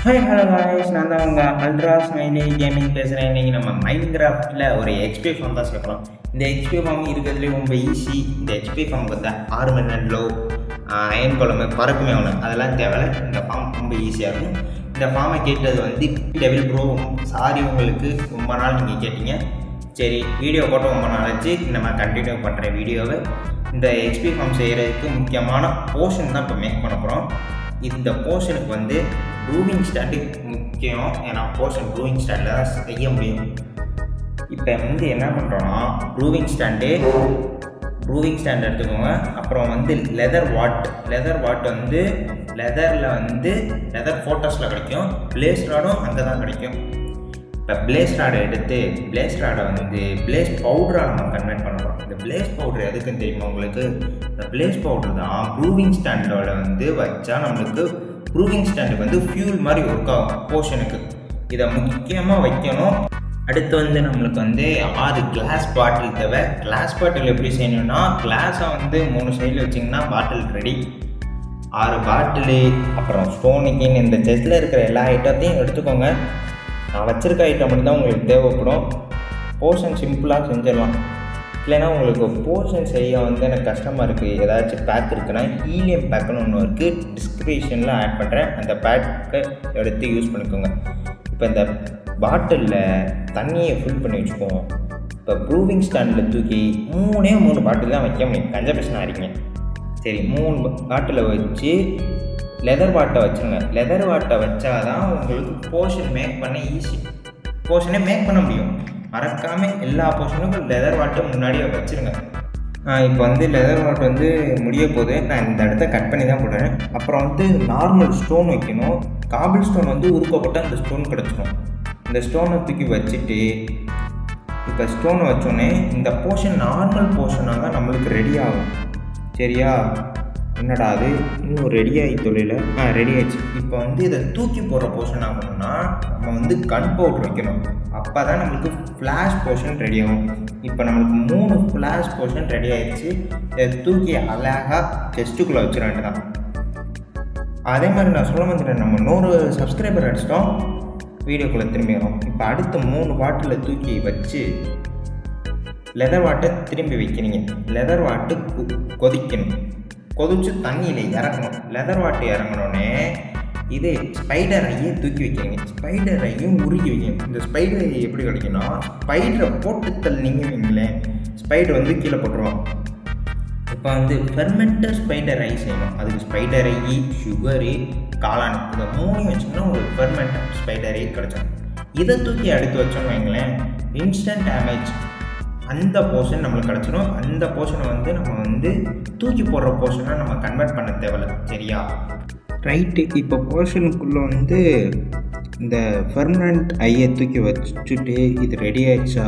Hi hello guys, நான் தான் உங்கள் அல்ட்ரா ஸ்மைலி கேமிங் பேசுகிறேன். இன்றைக்கி நம்ம மைண்ட் கிராஃப்டில் ஒரு எக்ஸ்பி ஃபார்ம் தான் சேர்க்கலாம். இந்த எக்ஸ்பி ஃபார்ம் இருக்கிறதுலே ரொம்ப ஈஸி. இந்த எக்ஸ்பி ஃபார்ம் வந்து 6 மணி நேரம் லோ அயன் குழம்பு பறக்குமே ஒன்று அதெல்லாம் தேவையில்ல. இந்த ஃபார்ம் ரொம்ப ஈஸியாக இருக்கும். இந்த ஃபார்மை கேட்டது வந்து டெவில் ப்ரோ. சாரி, உங்களுக்கு ரொம்ப நாள் நீங்கள் கேட்டீங்க. சரி, வீடியோ போட்டு ரொம்ப நாள் ஆச்சு. இந்த மாதிரி கண்டினியூ பண்ணுற வீடியோவை இந்த எக்ஸ்பி ஃபார்ம் செய்கிறதுக்கு முக்கியமான போர்ஷன் தான் இப்போ மேக் பண்ண போகிறோம். இந்த போர்ஷனுக்கு வந்து ப்ரூவிங் ஸ்டாண்டு முக்கியம். ஏன்னா போர்ஷன் ப்ரூவிங் ஸ்டாண்டில் தான் செய்ய முடியும். இப்போ வந்து என்ன பண்ணுறோன்னா ப்ரூவிங் ஸ்டாண்டு எடுத்துக்கோங்க. அப்புறம் வந்து லெதர் வாட் வந்து லெதர் ஃபோட்டோஸில் கிடைக்கும். பிளேஸ் ராடும் அங்கே தான் கிடைக்கும். இப்போ பிளேஸ் ராடை எடுத்து பிளேஸ் ராடை வந்து பிளேஸ் பவுடராக நம்ம கன்வெர்ட் பண்ணுறோம். இந்த பிளேஸ் பவுடர் எதுக்குன்னு தெரியுமா உங்களுக்கு? இந்த பிளேஸ் பவுடர் தான் ப்ரூவிங் ஸ்டாண்டோட வந்து வச்சா நம்மளுக்கு ப்ரூவிங் ஸ்டாண்டுக்கு வந்து ஃபியூல் மாதிரி ஒர்க் ஆகும் போர்ஷனுக்கு. இதை முக்கியமாக வைக்கணும். அடுத்து வந்து நம்மளுக்கு வந்து 6 கிளாஸ் பாட்டில் தேவை. கிளாஸ் பாட்டில் எப்படி செய்யணும்னா, கிளாஸை வந்து 3 சைடில் வச்சிங்கன்னா பாட்டில் ரெடி. 6 பாட்டிலு, அப்புறம் ஸ்டோனிக்கின்னு இந்த செஸ்ட்டில் இருக்கிற எல்லா ஐட்டத்தையும் எடுத்துக்கோங்க. நான் வச்சுருக்க ஐட்டம் மட்டும் தான் உங்களுக்கு தேவைப்படும். போர்ஷன் சிம்பிளாக செஞ்சிடலாம். இல்லைன்னா உங்களுக்கு போர்ஷன் செய்ய வந்து எனக்கு கஷ்டமாக இருக்குது, ஏதாச்சும் பேக் இருக்குன்னா ஹீலியம் பேக்குன்னு ஒன்று இருக்குது, டிஸ்கிரிப்ஷனில் ஆட் பண்ணுறேன். அந்த பேக்கை எடுத்து யூஸ் பண்ணிக்கோங்க. இப்போ இந்த பாட்டிலில் தண்ணியை ஃபில் பண்ணி வச்சுக்குவோம். இப்போ ப்ரூவிங் ஸ்டாண்டில் தூக்கி 3 பாட்டில் தான் வைக்க முடியும். கன்சர்வேஷன் ஆகிங்க. சரி, 3 பாட்டில் வச்சு லெதர் வாட்டை வச்சுருங்க. லெதர் வாட்டை வச்சாதான் உங்களுக்கு போர்ஷன் மேக் பண்ண ஈஸி. போர்ஷனே மேக் பண்ண முடியும். மறக்காமல் எல்லா போர்ஷனுக்கும் லெதர் வாட்டை முன்னாடியே வச்சுருங்க. இப்போ வந்து லெதர் வாட் வந்து முடிய போது நான் இந்த இடத்த கட் பண்ணி தான் போடுறேன். அப்புறம் வந்து நார்மல் ஸ்டோன் வைக்கணும். காபிள் ஸ்டோன் வந்து உருக்கப்பட்ட அந்த ஸ்டோன் கிடச்சிடும். இந்த ஸ்டோனை தூக்கி வச்சுட்டு இப்போ ஸ்டோனை வச்சோடனே இந்த போர்ஷன் நார்மல் போர்ஷனாக தான் நம்மளுக்கு ரெடி ஆகும். சரியா? என்னடா அது இன்னும் ரெடி ஆகி தொழில ரெடி ஆகிடுச்சு. இப்போ வந்து இதை தூக்கி போடுற போர்ஷன் ஆகணும்னா நம்ம வந்து கன் பவுடர் வைக்கணும். அப்போ தான் நம்மளுக்கு ஃப்ளாஷ் போர்ஷன் ரெடி ஆகும். இப்போ நம்மளுக்கு 3 ஃப்ளாஷ் போர்ஷன் ரெடி ஆகிடுச்சு. இதை தூக்கி அழகாக செஸ்ட்டுக்குள்ளே வச்சிட வேண்டியதான். அதே மாதிரி நான் சொல்ல வந்துட்டேன், நம்ம 100 சப்ஸ்கிரைபர் அடிச்சிட்டோம். வீடியோக்குள்ளே திரும்பி வரும். இப்போ அடுத்த 3 பாட்டில் தூக்கி வச்சு லெதர் வாட்டை திரும்பி வைக்கிறீங்க. லெதர் வாட்டு கொதிக்கணும். கொதிச்சு தண்ணியில் இறங்கணும். லெதர் வாட்டு இறங்கினோடனே இது ஸ்பைடர் ஐயை தூக்கி வைக்கிறீங்க. ஸ்பைடர் ஐயும் உருகி வைக்கணும். இந்த ஸ்பைடர் ஐ எப்படி கிடைக்குன்னா, ஸ்பைடரை போட்டு தள்ளிங்க வைங்களேன், ஸ்பைடர் வந்து கீழே போட்டுருவோம். இப்போ வந்து ஃபெர்மெண்டட் ஸ்பைடர் ஐ செய்யணும். அதுக்கு ஸ்பைடர் ஐ, சுகரு, காளான் இதை 3 வச்சோம்னா உங்களுக்கு ஃபெர்மெண்டட் ஸ்பைடர் ஐ கிடச்சிடும். இதை தூக்கி அடுத்து வச்சோன்னு வைங்களேன், இன்ஸ்டன்ட் டேமேஜ் அந்த போர்ஷன் நம்மளுக்கு கிடச்சிடும். அந்த போர்ஷனை வந்து நம்ம வந்து தூக்கி போடுற போர்ஷனை நம்ம கன்வெர்ட் பண்ண தேவையில்ல. சரியா? ரைட்டு. இப்போ போர்ஷனுக்குள்ளே வந்து இந்த பெர்மனண்ட் ஐயை தூக்கி வச்சுட்டு இது ரெடி ஆகிடுச்சா?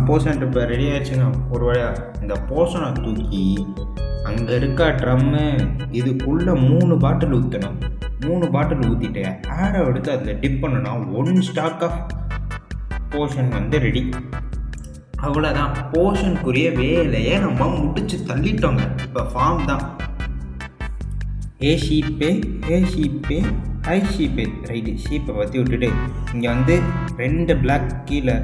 போர்ஷன் இப்போ ரெடி ஆகிடுச்சுன்னா ஒரு வழியாக இந்த போர்ஷனை தூக்கி அங்கே இருக்க ட்ரம்மு இதுக்குள்ளே 3 பாட்டில் ஊற்றணும். 3 பாட்டில் ஊற்றிட்டு ஏரை எடுத்து அதில் டிப் பண்ணணும்னா 1 ஸ்டாக் ஆஃப் போர்ஷன் வந்து ரெடி. அவ்வளோதான். போர்ஷனுக்குரிய வேலையை நம்ம முடிச்சு தள்ளிட்டோங்க. இப்போ ஃபார்ம் தான் ஏ ஷீப்பே ஐ ஷீப்பே. ரைட்டு, ஷீப்பை பற்றி விட்டுட்டு இங்கே வந்து 2 பிளாக் கீழே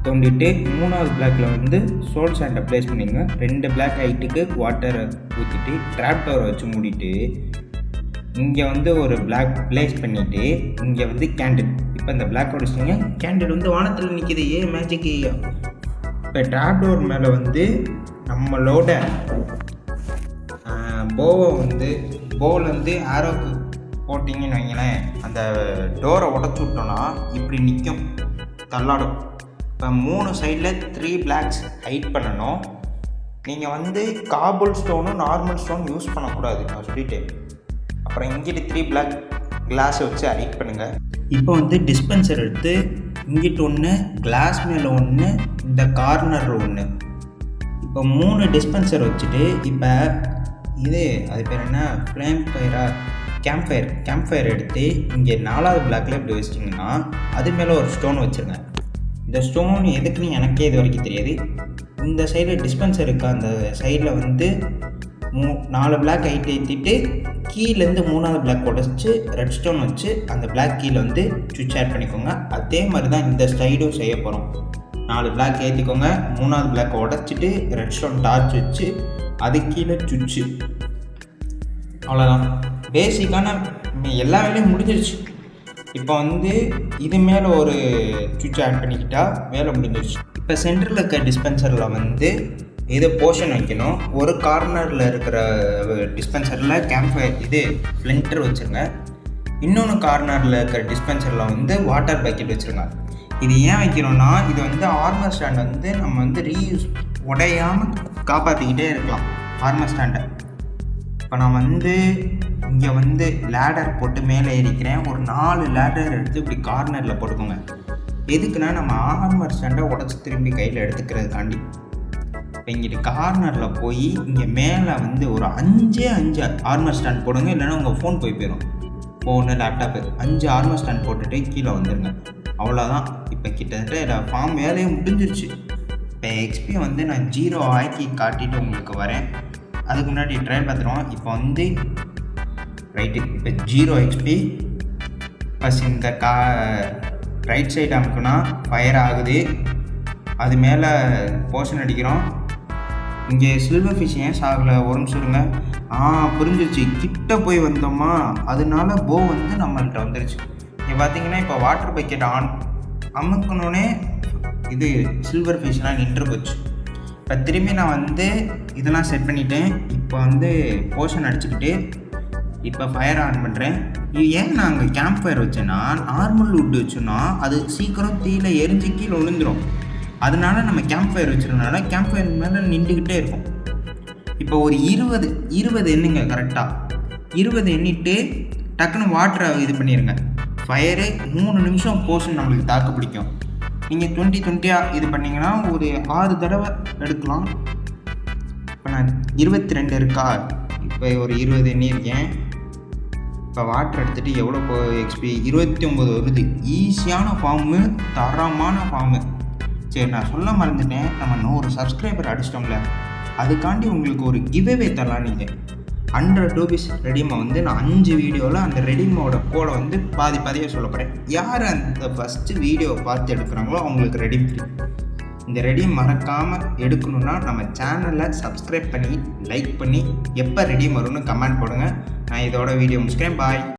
தோண்டிட்டு 3வது பிளாக்கில் வந்து சோல் சாண்டை ப்ளேஸ் பண்ணிங்க. 2 பிளாக் ஹைட்டுக்கு வாட்டரை ஊற்றிட்டு ட்ராப் டோரை வச்சு மூடிட்டு இங்கே வந்து ஒரு பிளாக் ப்ளேஸ் பண்ணிவிட்டு இங்கே வந்து கேண்டில். இப்போ இந்த பிளாக் உடைச்சிங்க, கேண்டில் வந்து வானத்தில் நிற்கிது. மேஜிக். இப்போ ட்ராப் டோர் மேலே வந்து நம்மளோட போவில் வந்து ஆரோக்கு போட்டிங்கன்னு வைங்களேன், அந்த டோரை உடச்சி விட்டோன்னா இப்படி நிற்கும், தள்ளாடும். இப்போ 3 சைடில் 3 பிளாக்ஸ் ஹைட் பண்ணணும். நீங்கள் வந்து காபுல் ஸ்டோனும் நார்மல் ஸ்டோன் யூஸ் பண்ணக்கூடாது, நான் சொல்லிட்டேன். அப்புறம் இங்கிட்டு 3 பிளாக் கிளாஸை வச்சு ஹைட் பண்ணுங்கள். இப்போ வந்து டிஸ்பென்சர் எடுத்து இங்கிட்டு 1, கிளாஸ் மேலே 1, இந்த கார்னரில் 1. இப்போ 3 டிஸ்பென்சர் வச்சுட்டு இப்போ அது பேர் என்ன, கேம்ப் ஃபயர் எடுத்து இங்கே 4வது பிளாக்கில் இப்படி வச்சிட்டிங்கன்னா அது மேலே ஒரு ஸ்டோன் வச்சுருங்க. இந்த ஸ்டோன் எதுக்குன்னு எனக்கே இது வரைக்கும் தெரியாது. இந்த சைடில் டிஸ்பென்சர் இருக்கா, அந்த சைடில் வந்து 4 பிளாக் ஏற்றிட்டு கீழேருந்து 3வது பிளாக் உடச்சி ரெட் ஸ்டோன் வச்சு அந்த பிளாக் கீழே வந்து சுவிட்ச் ஆட் பண்ணிக்கோங்க. அதே மாதிரி தான் இந்த சைடும் செய்ய போகிறோம். 4 பிளாக் ஏற்றிக்கோங்க, 3வது பிளாக் உடச்சிட்டு ரெட் ஸ்டோன் டார்ச் வச்சு அது கீழே சுவிட்சு. அவ்வளோதான், பேசிக்கான எல்லா வேலையும் முடிஞ்சிருச்சு. இப்போ வந்து இது மேலே ஒரு சுவிட்ச் ஆட் பண்ணிக்கிட்டால் வேலை முடிஞ்சிருச்சு. இப்போ சென்டரில் இருக்க டிஸ்பென்சரில் வந்து இது போர்ஷன் வைக்கணும். ஒரு கார்னரில் இருக்கிற டிஸ்பென்சரில் இது ஃப்ளிண்டர் வச்சுருங்க. இன்னொன்று கார்னரில் இருக்கிற டிஸ்பென்சரில் வந்து வாட்டர் பக்கெட் வச்சுருங்க. இது ஏன் வைக்கணும்னா இது வந்து ஆர்மர் ஸ்டாண்ட் வந்து நம்ம வந்து ரீயூஸ் உடையாமல் காப்பாற்றிக்கிட்டே இருக்கலாம் ஆர்மர் ஸ்டாண்டை. இப்போ நான் வந்து இங்கே வந்து லேடர் போட்டு மேலே ஏறிக்கிறேன். ஒரு 4 லேடர் எடுத்து இப்படி கார்னரில் போட்டுக்கோங்க. எதுக்குன்னா நம்ம ஆர்மர் ஸ்டாண்டை உடச்சி திரும்பி கையில் எடுத்துக்கிறதுக்காண்டி. இப்போ இங்கிட்டு கார்னரில் போய் இங்கே மேலே வந்து ஒரு 5 ஆர்மர் ஸ்டாண்ட் போடுங்க, இல்லைன்னா உங்கள் ஃபோன் போயிடும். ஃபோனு லேப்டாப்பு 5 ஆர்மர் ஸ்டாண்ட் போட்டுட்டு கீழே வந்துடுங்க. அவ்வளோதான். இப்போ கிட்டத்தட்ட ஃபார்ம் வேலையே முடிஞ்சிருச்சு. இப்போ எக்ஸ்பி வந்து நான் 0 ஆக்கி காட்டிட்டு உங்களுக்கு வரேன். அதுக்கு முன்னாடி ட்ரையல் பார்த்துருவோம். இப்போ வந்து ரைட்டு, இப்போ 0 எக்ஸ்பி ப்ளஸ் இந்த ரைட் சைடு அமுக்குனா ஃபயர் ஆகுது. அது மேலே போர்ஷன் அடிக்கிறோம். இங்கே சில்வர் ஃபிஷ் ஏன் சாகலை ஒரு நிமிஷம் இருங்க. புரிஞ்சிருச்சு, கிட்ட போய் வந்தோமா அதனால போ வந்து நம்மள்கிட்ட வந்துருச்சு. இங்கே பார்த்தீங்கன்னா இப்போ வாட்டர் பக்கெட் அமுக்கணுன்னே இது சில்வர் ஃபிஷ்லாம் நின்று போச்சு. இப்போ திரும்பி நான் வந்து இதெல்லாம் செட் பண்ணிவிட்டேன். இப்போ வந்து போர்ஷன் அடிச்சுக்கிட்டு இப்போ ஃபயர் ஆன் பண்ணுறேன். இது ஏன் நான் அங்கே கேம்ப் ஃபயர் வச்சேன்னா நார்மல் வுட் வச்சோன்னா அது சீக்கிரம் தீயில எரிஞ்சு கீழே விழுந்துடும். அதனால நம்ம கேம்ப் ஃபயர் வச்சுருந்தனால கேம்ப் ஃபயர் மேலே நின்றுக்கிட்டே இருக்கும். இப்போ ஒரு 20 எண்ணுங்க, கரெக்டாக 20 எண்ணிட்டு டக்குன்னு வாட்டரை இது பண்ணிடுங்க. ஃபயரு 3 நிமிஷம் போர்ஷன் நம்மளுக்கு தாக்கு பிடிக்கும். நீங்கள் 20 இது பண்ணிங்கன்னா ஒரு 6 தடவை எடுக்கலாம். இப்போ நான் 22 இருக்கா, இப்போ ஒரு 20 எண்ணியிருக்கேன். இப்போ வாட்டர் எடுத்துகிட்டு எவ்வளோ எக்ஸ்பி 29 வருது. ஈஸியான ஃபார்மு, தரமான ஃபார்மு. சரி, நான் சொல்ல மறந்துட்டேன், நம்ம 100 சப்ஸ்கிரைபர் அடிச்சிட்டோம்ல, அதுக்காண்டி உங்களுக்கு ஒரு கிவ்அவே தரலாம். நீங்கள் 100 ரூபீஸ் ரெடீமை வந்து நான் 5 வீடியோவில் அந்த ரெடீமோட கோடை வந்து பாதியாக சொல்ல போகிறேன். யார் அந்த ஃபஸ்ட்டு வீடியோவை பார்த்து எடுக்கிறாங்களோ அவங்களுக்கு ரெடீம் ஃப்ரீ. இந்த ரெடீம் மறக்காமல் எடுக்கணுன்னா நம்ம சேனலை சப்ஸ்கிரைப் பண்ணி லைக் பண்ணி எப்போ ரெடீம் வரும்னு கமெண்ட் போடுங்க. நான் இதோட வீடியோ முடிச்சுக்கிறேன். பாய்.